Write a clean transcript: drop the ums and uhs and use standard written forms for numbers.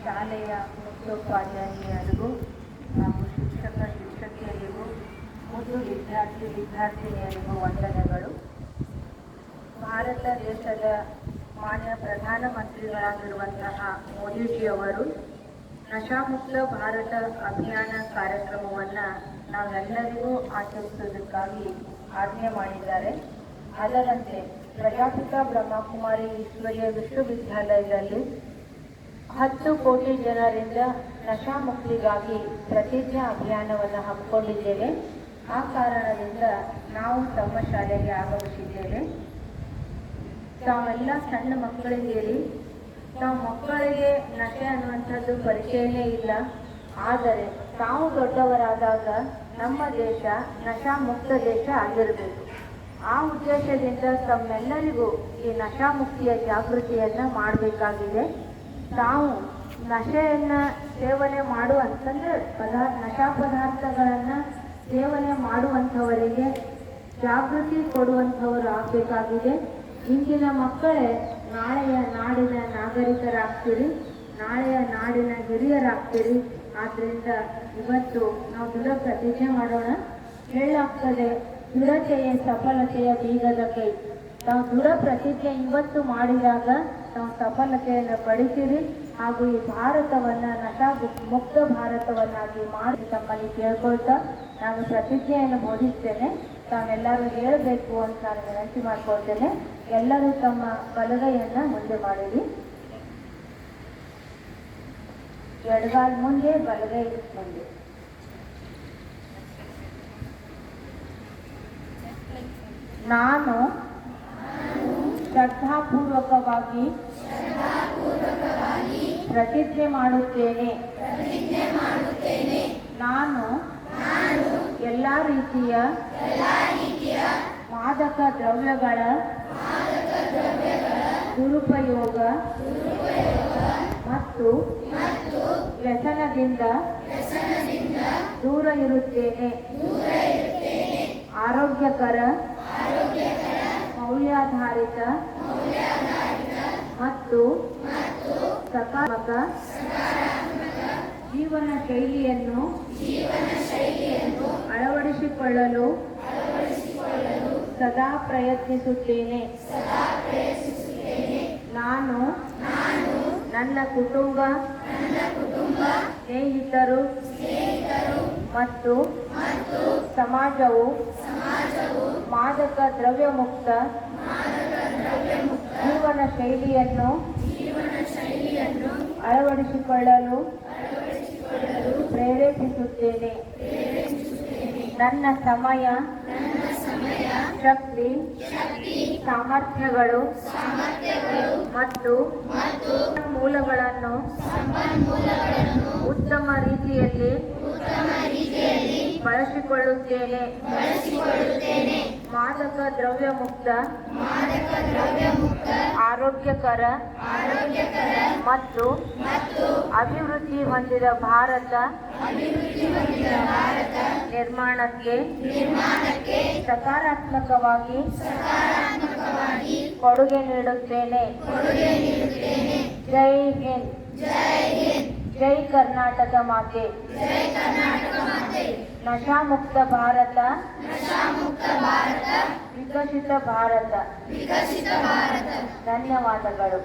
ಶಾಲೆಯ ಮುಖ್ಯೋಪಾಧ್ಯಾಯಿನಿಯರಿಗೂ ಹಾಗೂ ಶಿಕ್ಷಕಿಯರಿಗೂ ಮುದ್ದು ವಿದ್ಯಾರ್ಥಿನಿಯರಿಗೂ ವಂದನೆಗಳು. ಭಾರತ ದೇಶದ ಮಾನ್ಯ ಪ್ರಧಾನಮಂತ್ರಿಗಳಾಗಿರುವಂತಹ ಮೋದಿಜಿಯವರು ನಶಾಮುಕ್ತ ಭಾರತ ಅಭಿಯಾನ ಕಾರ್ಯಕ್ರಮವನ್ನು ನಾವೆಲ್ಲರಿಗೂ ಆಚರಿಸುವುದಕ್ಕಾಗಿ ಆಜ್ಞೆ ಮಾಡಿದ್ದಾರೆ. ಅದರಂತೆ ಪ್ರಜಾಪಿತ ಬ್ರಹ್ಮಕುಮಾರಿ ಈಶ್ವರೀಯ ವಿಶ್ವವಿದ್ಯಾಲಯದಲ್ಲಿ 10 ಕೋಟಿ ಜನರಿಂದ ನಶಾಮುಕ್ತಿಗಾಗಿ ಪ್ರತಿಜ್ಞಾ ಅಭಿಯಾನವನ್ನು ಹಮ್ಮಿಕೊಂಡಿದ್ದೇವೆ. ಆ ಕಾರಣದಿಂದ ನಾವು ತಮ್ಮ ಶಾಲೆಗೆ ಆಗಮಿಸಿದ್ದೇವೆ. ತಾವೆಲ್ಲ ಸಣ್ಣ ಮಕ್ಕಳಿದ್ದೀರಿ. ನಾವು ಮಕ್ಕಳಿಗೆ ನಶೆ ಅನ್ನುವಂಥದ್ದು ಪರಿಚಯನೇ ಇಲ್ಲ. ಆದರೆ ತಾವು ದೊಡ್ಡವರಾದಾಗ ನಮ್ಮ ದೇಶ ನಶಾಮುಕ್ತ ದೇಶ ಆಗಿರಬೇಕು. ಆ ಉದ್ದೇಶದಿಂದ ತಮ್ಮೆಲ್ಲರಿಗೂ ಈ ನಶಾಮುಕ್ತಿಯ ಜಾಗೃತಿಯನ್ನು ಮಾಡಬೇಕಾಗಿದೆ. ತಾವು ನಶೆಯನ್ನು ಸೇವನೆ ಮಾಡುವಂತಂದ್ರೆ ನಶಾ ಪದಾರ್ಥಗಳನ್ನು ಸೇವನೆ ಮಾಡುವಂಥವರಿಗೆ ಜಾಗೃತಿ ಕೊಡುವಂಥವರು ಆಗಬೇಕಾಗಿದೆ. ಇಂದಿನ ಮಕ್ಕಳೇ ನಾಳೆಯ ನಾಡಿನ ನಾಗರಿಕರಾಗ್ತೀರಿ, ನಾಳೆಯ ನಾಡಿನ ಹಿರಿಯರಾಗ್ತೀರಿ. ಆದ್ದರಿಂದ ಇವತ್ತು ನಾವು ದೃಢ ಪ್ರತಿಜ್ಞೆ ಮಾಡೋಣ. ಹೇಳಾಗ್ತದೆ, ದೃಢತೆಯೇ ಸಫಲತೆಯ ಬೀಗದ ಕೈ. ತಾವು ದೃಢ ಪ್ರತಿಜ್ಞೆ ಇವತ್ತು ಮಾಡಿದಾಗ ತಾವು ಸಫಲತೆಯನ್ನು ಪಡಿತೀರಿ. ಹಾಗೂ ಈ ಭಾರತವನ್ನು ನಶಾ ಮುಕ್ತ ಭಾರತವನ್ನಾಗಿ ಮಾಡಿ ತಮ್ಮಲ್ಲಿ ಕೇಳ್ಕೊಳ್ತಾ ನಾನು ಪ್ರತಿಜ್ಞೆಯನ್ನು ಬೋಧಿಸ್ತೇನೆ. ತಾವೆಲ್ಲರೂ ಹೇಳಬೇಕು ಅಂತ ನಾನು ವಿನಂತಿ ಮಾಡ್ಕೊಳ್ತೇನೆ. ಎಲ್ಲರೂ ತಮ್ಮ ಬಲಗೈಯನ್ನು ಮುಂದೆ ಮಾಡಿರಿ. ಎಡಗಾಲ್ ಮುಂದೆ, ಬಲಗೈ ಮುಂದೆ. ನಾನು ಶ್ರದ್ಧಾಪೂರ್ವಕವಾಗಿ ಪ್ರತಿಜ್ಞೆ ಮಾಡುತ್ತೇನೆ. ನಾನು ಎಲ್ಲ ರೀತಿಯ ಮಾದಕ ದ್ರವ್ಯಗಳ ದುರುಪಯೋಗ ಮತ್ತು ವ್ಯಸನದಿಂದ ದೂರ ಇರುತ್ತೇನೆ. ಆರೋಗ್ಯಕರ, ಮೌಲ್ಯಾಧಾರಿತ ಮತ್ತು ಸಕಾರಾತ್ಮಕ ಜೀವನ ಶೈಲಿಯನ್ನು ಅಳವಡಿಸಿಕೊಳ್ಳಲು ಸದಾ ಪ್ರಯತ್ನಿಸುತ್ತೇನೆ. ನಾನು ನನ್ನ ಕುಟುಂಬ, ಸ್ನೇಹಿತರು ಮತ್ತು ಸಮಾಜವು ಮಾದಕ ದ್ರವ್ಯ ಮುಕ್ತ ಜೀವನ ಶೈಲಿಯನ್ನು ಅಳವಡಿಸಿಕೊಳ್ಳಲು ಪ್ರೇರೇಪಿಸುತ್ತೇನೆ. ನನ್ನ ಸಮಯ, ಶಕ್ತಿ, ಸಾಮರ್ಥ್ಯಗಳು ಮತ್ತು ಮೂಲಗಳನ್ನು ಉತ್ತಮ ರೀತಿಯಲ್ಲಿ ಬಳಸಿಕೊಳ್ಳುತ್ತೇನೆ. ಮಾದಕ ದ್ರವ್ಯ ಮುಕ್ತ, ಆರೋಗ್ಯಕರ ಮತ್ತು ಅಭಿವೃದ್ಧಿ ಹೊಂದಿದ ಭಾರತ ನಿರ್ಮಾಣಕ್ಕೆ ಸಕಾರಾತ್ಮಕವಾಗಿ ಕೊಡುಗೆ ನೀಡುತ್ತೇನೆ. ಜೈ ಹಿಂದ್, ಜೈ ಕರ್ನಾಟಕ ಮಾತೆ. ನಶಾಮುಕ್ತ ಭಾರತ, ವಿಕಸಿತ ಭಾರತ. ಧನ್ಯವಾದಗಳು.